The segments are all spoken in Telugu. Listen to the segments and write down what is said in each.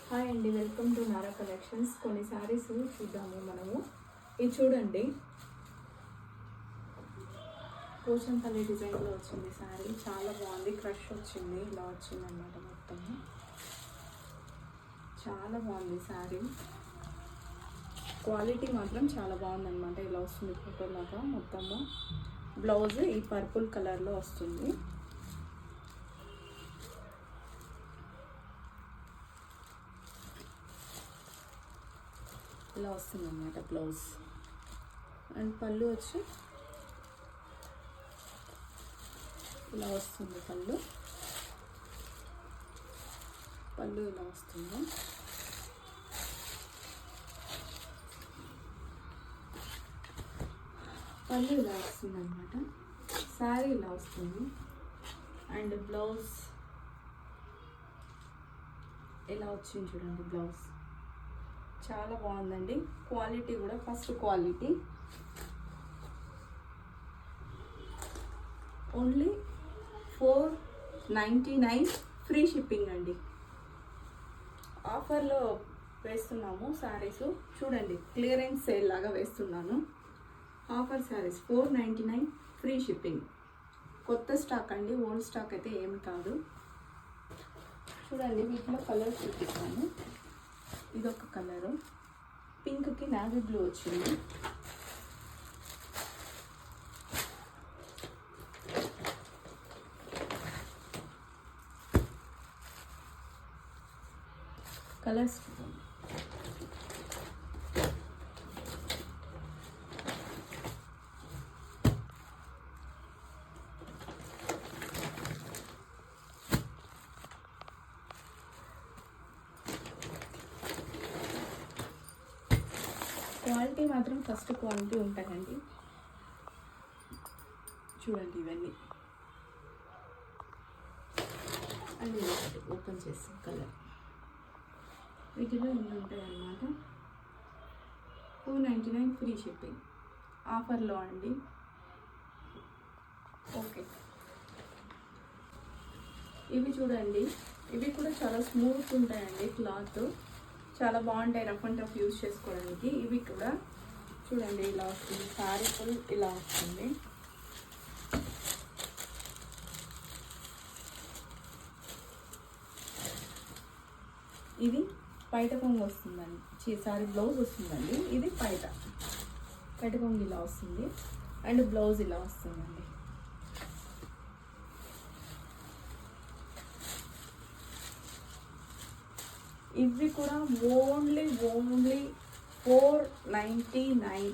హాయ్ అండి, వెల్కమ్ టు నారా కలెక్షన్స్. కొన్ని శారీస్ చూద్దాము మనము. ఇది చూడండి, పోచంపల్లి డిజైన్లో వచ్చింది శారీ. చాలా బాగుంది, క్రష్ వచ్చింది, ఇలా వచ్చింది అన్నమాట. మొత్తము చాలా బాగుంది శారీ. క్వాలిటీ మాత్రం చాలా బాగుంది అనమాట. ఇలా వస్తుంది ఫోటోలాగా. మొత్తము బ్లౌజ్ ఈ పర్పుల్ కలర్లో వస్తుంది. ఇలా వస్తుంది అన్నమాట బ్లౌజ్. అండ్ పళ్ళు వచ్చి ఇలా వస్తుంది. పళ్ళు ఇలా వస్తుంది. పళ్ళు ఇలా వస్తుంది అన్నమాట. శారీ ఇలా వస్తుంది. అండ్ బ్లౌజ్ ఇలా వచ్చింది చూడండి. బ్లౌజ్ చాలా బాగుందండి. క్వాలిటీ కూడా first quality. Only 499 free shipping అండి. ఆఫర్లో వేస్తున్నాము శారీస్. చూడండి, క్లియరెన్స్ సేల్ లాగా వేస్తున్నాను. Offer saris 499 free shipping. కొత్త స్టాక్ అండి, ఓల్డ్ స్టాక్ అయితే ఏమి కాదు. చూడండి, వీటిలో కలర్స్ చూపిస్తాను. ఇదొక కలరు, పింక్కి నావీ బ్లూ వచ్చింది. కలర్స్ క్వాలిటీ మాత్రం ఫస్ట్ క్వాలిటీ ఉంటాయండి. చూడండి, ఇవన్నీ అన్నీ ఓపెన్ చేసి కలర్ వీటిలో ఇన్ని ఉంటాయి అన్నమాట. 499 ఫ్రీ షిప్పింగ్ ఆఫర్లో అండి. ఓకే, ఇవి చూడండి, ఇవి కూడా చాలా స్మూత్ ఉంటాయండి. క్లాత్ చాలా బాగుంటాయి, రఫ్ అండ్ టఫ్ యూజ్ చేసుకోవడానికి. ఇవి కూడా చూడండి, ఇలా వస్తుంది. శారీ ఫుల్ ఇలా వస్తుంది. ఇది పైట కొంగు వస్తుందండి. సారీ బ్లౌజ్ వస్తుందండి. ఇది పైట కొంగు ఇలా వస్తుంది. అండ్ బ్లౌజ్ ఇలా వస్తుందండి. ఇవి కూడా ఓన్లీ 499.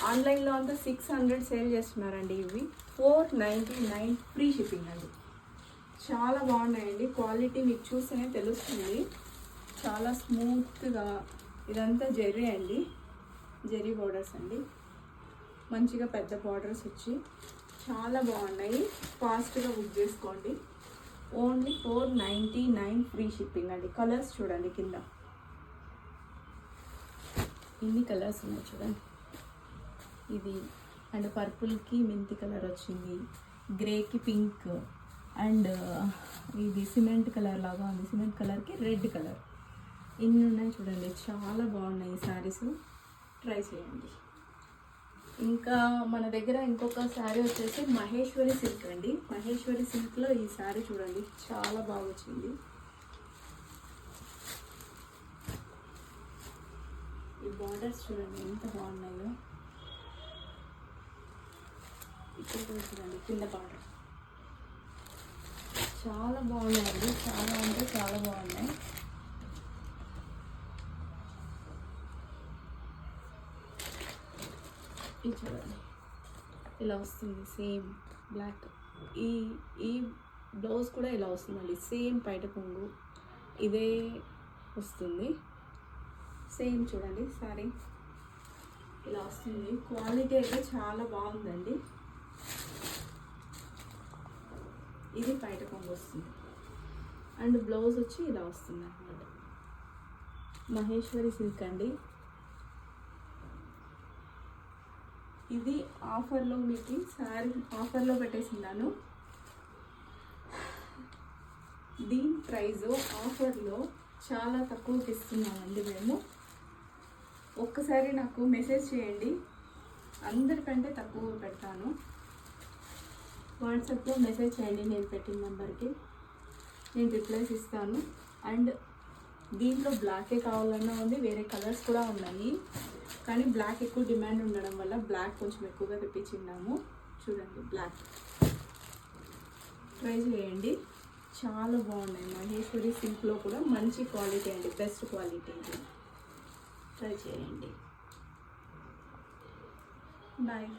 ఆన్లైన్లో అంతా 600 సేల్ చేస్తున్నారండి. ఇవి 499 ఫ్రీ షిప్పింగ్ అండి. చాలా బాగున్నాయండి. క్వాలిటీ మీకు చూస్తేనే తెలుస్తుంది. చాలా స్మూత్గా, ఇదంతా జెర్రీ అండి, జెర్రీ బార్డర్స్ అండి. మంచిగా పెద్ద బార్డర్స్ వచ్చి చాలా బాగున్నాయి. ఫాస్ట్గా బుక్ చేసుకోండి. ఓన్లీ 499 ఫ్రీ షిప్పింగ్ అండి. కలర్స్ చూడండి, కింద ఇన్ని కలర్స్ ఉన్నాయి చూడండి. ఇది అండ్ పర్పుల్కి మెంతి కలర్ వచ్చింది, గ్రేకి పింక్, అండ్ ఇది సిమెంట్ కలర్ లాగా ఉంది. సిమెంట్ కలర్కి రెడ్ కలర్. ఇన్ని ఉన్నాయి చూడండి. చాలా బాగున్నాయి ఈ శారీస్. ట్రై చేయండి. ఇంకా మన దగ్గర ఇంకొక శారీ వచ్చేసి మహేశ్వరి సిల్క్ అండి. మహేశ్వరి సిల్క్లో ఈ శారీ చూడండి, చాలా బాగా వచ్చింది. ఈ బార్డర్స్ చూడండి ఎంత బాగున్నాయో. ఇక్కడ కూడా చూడండి, కింద బార్డర్ చాలా బాగున్నాయండి. చాలా అంటే చాలా బాగున్నాయి. ఇది చూడండి, ఇలా వస్తుంది. Same black. ఈ బ్లౌజ్ కూడా ఇలా వస్తుందండి. సేమ్ పైట కొంగు ఇదే వస్తుంది. సేమ్ చూడండి, సారీ ఇలా వస్తుంది. క్వాలిటీ అయితే చాలా బాగుందండి. ఇది పైట కొంగు వస్తుంది. అండ్ బ్లౌజ్ వచ్చి ఇలా వస్తుంది అన్నమాట. మహేశ్వరి సిల్క్ అండి. ఇది ఆఫర్లో మీకు శారీ ఆఫర్లో పెట్టేసిన్నాను. దీని ప్రైస్ ఆఫర్లో చాలా తక్కువకి ఇస్తున్నామండి మేము. ఒక్కసారి నాకు మెసేజ్ చేయండి, అందరికంటే తక్కువ పెడతాను. వాట్సాప్లో మెసేజ్ చేయండి, నేను పెట్టిన నెంబర్కి నేను రిప్లైస్ ఇస్తాను. అండ్ దీంట్లో బ్లాకే కావాలన్నా ఉంది, వేరే కలర్స్ కూడా ఉన్నాయి. కానీ బ్లాక్ ఎక్కువ డిమాండ్ ఉండడం వల్ల బ్లాక్ కొంచెం ఎక్కువగా తెప్పించిన్నాము. చూడండి, బ్లాక్ ట్రై చేయండి, చాలా బాగున్నాయి. మహేశ్వరి సిల్క్లో కూడా మంచి క్వాలిటీ అండి, బెస్ట్ క్వాలిటీ ఇది. ట్రై చేయండి. బాయ్.